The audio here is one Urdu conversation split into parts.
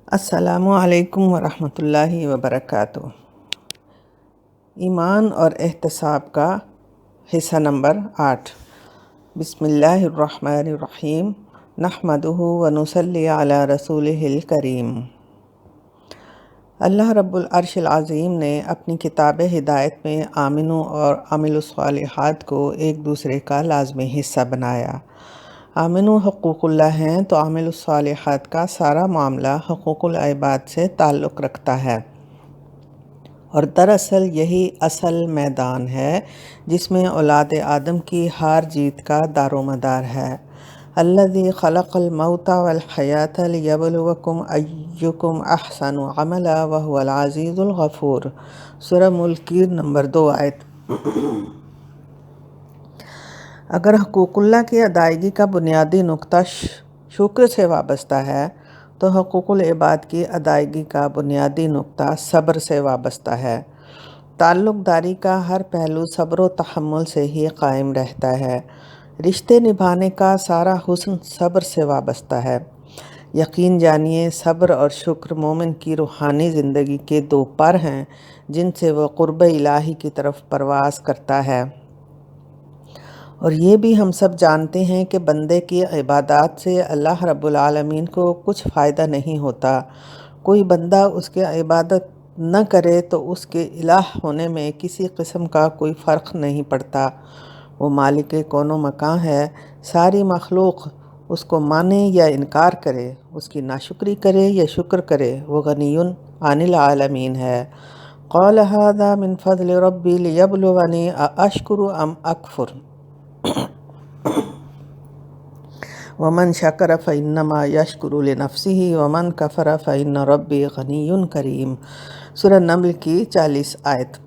السلام علیکم ورحمۃ اللہ وبرکاتہ۔ ایمان اور احتساب کا حصہ نمبر 8۔ بسم اللہ الرحمن الرحیم، نحمدہ ونصلی علی رسولہ الکریم۔ اللہ رب العرش العظیم نے اپنی کتاب ہدایت میں آمنو اور عاملوا الصالحات کو ایک دوسرے کا لازمی حصہ بنایا۔ آمنو حقوق اللہ ہیں تو عاملوا الصالحات کا سارا معاملہ حقوق العباد سے تعلق رکھتا ہے، اور دراصل یہی اصل میدان ہے جس میں اولاد آدم کی ہار جیت کا دار و مدار ہے۔ الذی خلق الموت والحیاۃ لیبلوکم ایکم احسن عملا وہو العزیز الغفور۔ سورہ ملک کی نمبر 2 آیت۔ اگر حقوق اللہ کی ادائیگی کا بنیادی نقطہ شکر سے وابستہ ہے تو حقوق العباد کی ادائیگی کا بنیادی نقطہ صبر سے وابستہ ہے۔ تعلق داری کا ہر پہلو صبر و تحمل سے ہی قائم رہتا ہے۔ رشتے نبھانے کا سارا حسن صبر سے وابستہ ہے۔ یقین جانیے، صبر اور شکر مومن کی روحانی زندگی کے 2 پر ہیں جن سے وہ قرب الہی کی طرف پرواز کرتا ہے۔ اور یہ بھی ہم سب جانتے ہیں کہ بندے کی عبادات سے اللہ رب العالمین کو کچھ فائدہ نہیں ہوتا۔ کوئی بندہ اس کے عبادت نہ کرے تو اس کے الہ ہونے میں کسی قسم کا کوئی فرق نہیں پڑتا۔ وہ مالک کون و مکان ہے، ساری مخلوق اس کو مانے یا انکار کرے، اس کی ناشکری کرے یا شکر کرے، وہ غنی عن العالمین ہے۔ قال ھذا من فضل ربی لیبلونی ااشکر ام اکفر ومن شکر فانما یشکر لنفسہ ومن کفر فان ربی غنی کریم۔ سورہ نمل کی 40 آیت۔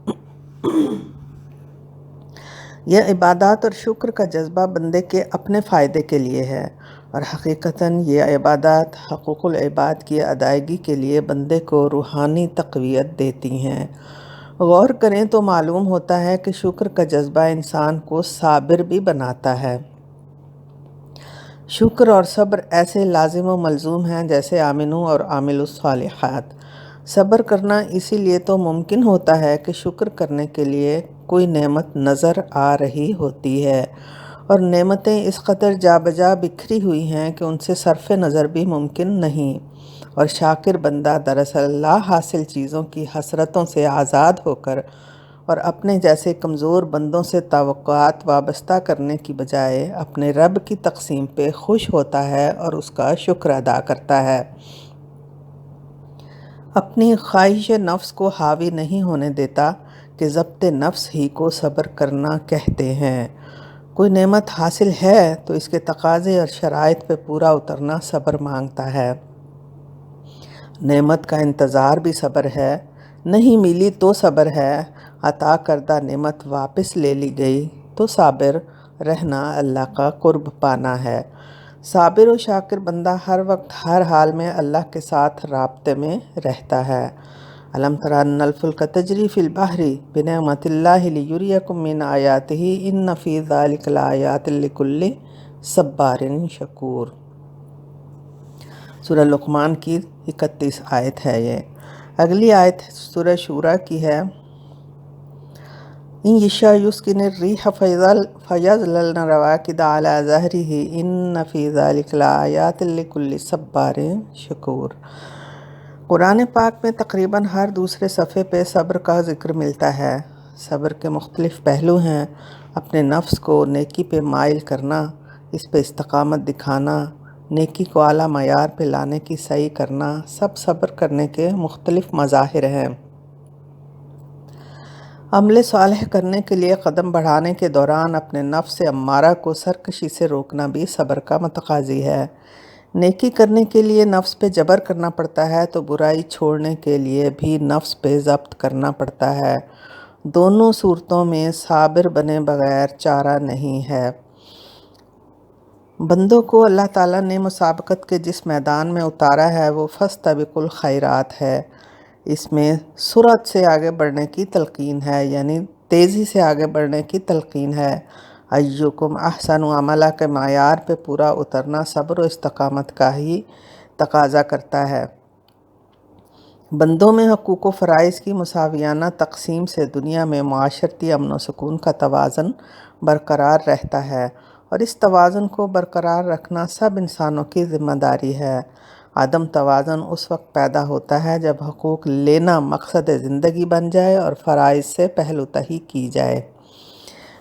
یہ عبادات اور شکر کا جذبہ بندے کے اپنے فائدے کے لیے ہے، اور حقیقتاً یہ عبادات حقوق العباد کی ادائیگی کے لیے بندے کو روحانی تقویت دیتی ہیں۔ غور کریں تو معلوم ہوتا ہے کہ شکر کا جذبہ انسان کو صابر بھی بناتا ہے۔ شکر اور صبر ایسے لازم و ملزوم ہیں جیسے آمنو اور عاملوا الصالحات۔ صبر کرنا اسی لیے تو ممکن ہوتا ہے کہ شکر کرنے کے لیے کوئی نعمت نظر آ رہی ہوتی ہے، اور نعمتیں اس قدر جا بجا بکھری ہوئی ہیں کہ ان سے صرف نظر بھی ممکن نہیں، اور شاکر بندہ دراصل لا حاصل چیزوں کی حسرتوں سے آزاد ہو کر اور اپنے جیسے کمزور بندوں سے توقعات وابستہ کرنے کی بجائے اپنے رب کی تقسیم پہ خوش ہوتا ہے اور اس کا شکر ادا کرتا ہے۔ اپنی خواہش نفس کو حاوی نہیں ہونے دیتا کہ ضبط نفس ہی کو صبر کرنا کہتے ہیں۔ کوئی نعمت حاصل ہے تو اس کے تقاضے اور شرائط پہ پورا اترنا صبر مانگتا ہے۔ نعمت کا انتظار بھی صبر ہے، نہیں ملی تو صبر ہے، عطا کردہ نعمت واپس لے لی گئی تو صابر رہنا اللہ کا قرب پانا ہے۔ صابر و شاکر بندہ ہر وقت ہر حال میں اللہ کے ساتھ رابطے میں رہتا ہے۔ الم تر ان الفلک تجری فی البحر بنعمت اللہ لیریکم من آیاتہ ان فی ذلک لآیات لکل صبار شکور۔ سورہ لقمان کی 31 آیت ہے یہ۔ اگلی آیت سورہ شورا کی ہے۔ ان یشاء یسکن الریح فیظللن رواکد علی ظہرہ ان فی ذلک لآیات لکل صبار شکور۔ قرآن پاک میں تقریباً ہر دوسرے صفحے پہ صبر کا ذکر ملتا ہے۔ صبر کے مختلف پہلو ہیں، اپنے نفس کو نیکی پہ مائل کرنا، اس پہ استقامت دکھانا، نیکی کو اعلیٰ معیار پہ لانے کی سعی کرنا، سب صبر کرنے کے مختلف مظاہر ہیں۔ عمل صالح کرنے کے لیے قدم بڑھانے کے دوران اپنے نفس امارہ کو سرکشی سے روکنا بھی صبر کا متقاضی ہے۔ نیکی کرنے کے لیے نفس پہ جبر کرنا پڑتا ہے تو برائی چھوڑنے کے لیے بھی نفس پہ ضبط کرنا پڑتا ہے۔ دونوں صورتوں میں صابر بنے بغیر چارہ نہیں ہے۔ بندوں کو اللہ تعالیٰ نے مسابقت کے جس میدان میں اتارا ہے وہ فاستبقوا الخیرات ہے۔ اس میں سرعت سے آگے بڑھنے کی تلقین ہے، یعنی تیزی سے آگے بڑھنے کی تلقین ہے۔ ایکم احسن عملا کے معیار پہ پورا اترنا صبر و استقامت کا ہی تقاضا کرتا ہے۔ بندوں میں حقوق و فرائض کی مساویانہ تقسیم سے دنیا میں معاشرتی امن و سکون کا توازن برقرار رہتا ہے، اور اس توازن کو برقرار رکھنا سب انسانوں کی ذمہ داری ہے۔ عدم توازن اس وقت پیدا ہوتا ہے جب حقوق لینا مقصد زندگی بن جائے اور فرائض سے پہلو تہی کی جائے۔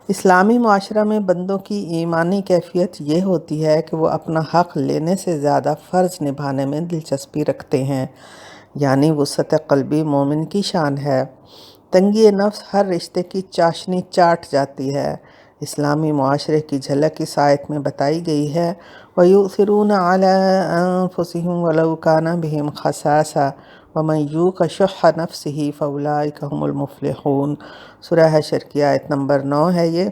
اسلامی معاشرہ میں بندوں کی ایمانی کیفیت یہ ہوتی ہے کہ وہ اپنا حق لینے سے زیادہ فرض نبھانے میں دلچسپی رکھتے ہیں، یعنی وسعت قلبی مومن کی شان ہے۔ تنگی نفس ہر رشتے کی چاشنی چاٹ جاتی ہے۔ اسلامی معاشرے کی جھلک اس آیت میں بتائی گئی ہے، وَيُؤْثِرُونَ عَلَىٰ أَنفُسِهِمْ وَلَوْ كَانَ بِهِمْ خَصَاصَةٌ وَمَن يُوقَ شُحَّ نَفْسِهِ فَأُولَٰئِكَ هُمُ الْمُفْلِحُونَ۔ سورہ حشر کی آیت نمبر 9 ہے یہ۔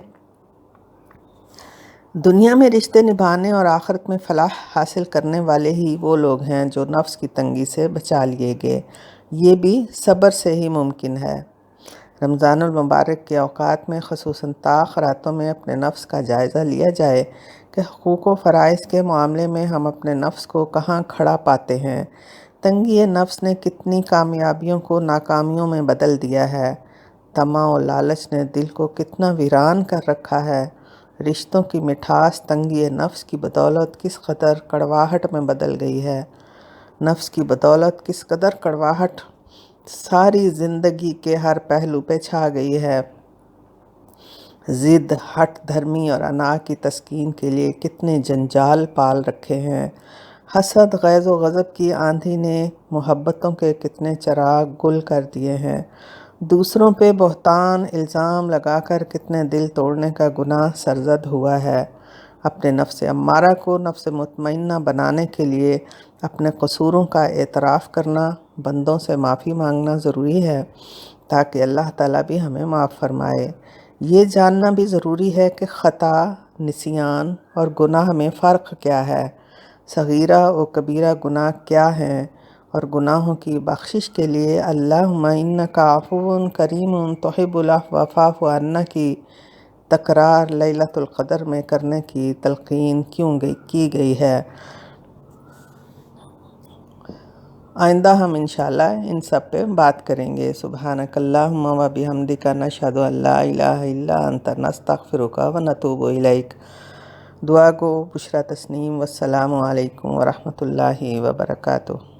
دنیا میں رشتے نبھانے اور آخرت میں فلاح حاصل کرنے والے ہی وہ لوگ ہیں جو نفس کی تنگی سے بچا لیے گئے۔ یہ بھی صبر سے ہی ممکن ہے۔ رمضان المبارک کے اوقات میں خصوصاً طاق راتوں میں اپنے نفس کا جائزہ لیا جائے کہ حقوق و فرائض کے معاملے میں ہم اپنے نفس کو کہاں کھڑا پاتے ہیں۔ تنگی نفس نے کتنی کامیابیوں کو ناکامیوں میں بدل دیا ہے۔ طمع و لالچ نے دل کو کتنا ویران کر رکھا ہے۔ رشتوں کی مٹھاس تنگی نفس کی بدولت کس قدر کڑواہٹ میں بدل گئی ہے۔ نفس کی بدولت کس قدر کڑواہٹ ساری زندگی کے ہر پہلو پہ چھا گئی ہے۔ ضد، ہٹ دھرمی اور انا کی تسکین کے لیے کتنے جنجال پال رکھے ہیں۔ حسد، غیظ و غضب کی آندھی نے محبتوں کے کتنے چراغ گل کر دیے ہیں۔ دوسروں پہ بہتان الزام لگا کر کتنے دل توڑنے کا گناہ سرزد ہوا ہے۔ اپنے نفس امارہ کو نفس مطمئنہ بنانے کے لیے اپنے قصوروں کا اعتراف کرنا، بندوں سے معافی مانگنا ضروری ہے تاکہ اللہ تعالیٰ بھی ہمیں معاف فرمائے۔ یہ جاننا بھی ضروری ہے کہ خطا، نسیان اور گناہ میں فرق کیا ہے، صغیرہ و کبیرہ گناہ کیا ہیں، اور گناہوں کی بخشش کے لیے اللہم انک عفو کریم تحب العفو فاعف عنا کی تکرار لیلۃ القدر میں کرنے کی تلقین کیوں کی گئی ہے۔ آئندہ ہم انشاءاللہ ان سب پہ بات کریں گے۔ سبحانک اللہم و بحمدک نشہد ان لا الہ الا انت نستغفرک و نتوب الیک۔ دعا گو بشریٰ تسنیم۔ والسلام علیکم ورحمۃ اللہ وبرکاتہ۔